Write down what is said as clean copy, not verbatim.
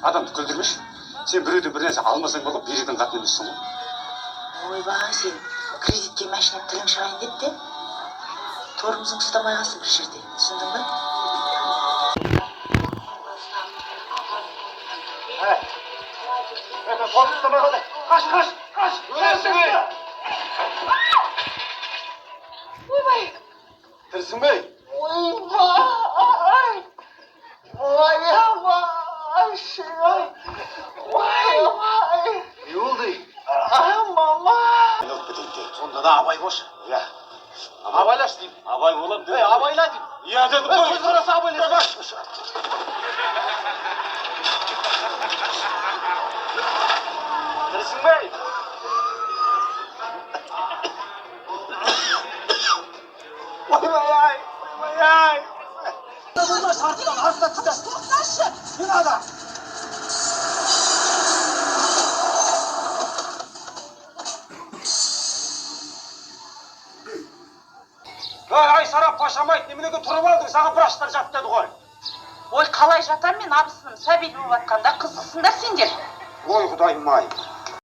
Адамды күлдірмеші. Сен біреуден бір нәрсе алмасаң болғып, берудің қатын емессің ғой. Ойбай, сен кредитке машина тілің шығайын деп те, торымызың ұстамай қалсын бір жерде. Түсіндің бе? Торым ұстамай қалды. Қаш! Ойбай! Тірісің бе? Ойбай! Не болды? Мама! Сонда да абай бош. Иә. Абайлаш деймін. Абай болам деді. Абайла деймін. Иә деді қой. Көз қарасы абайлас. Тірісің бе? Ойбай-ай! Шартыдан артта түсті. Тоқташы! Жинада! Ай, сарап пашамайды, неменеге тұрып алдың, саған врачтар жат деді ғой. Ой, қалай жатар мен абысыным сәбиді болып атқанда қызықсыңдар сендер. Ой, құдайым ай.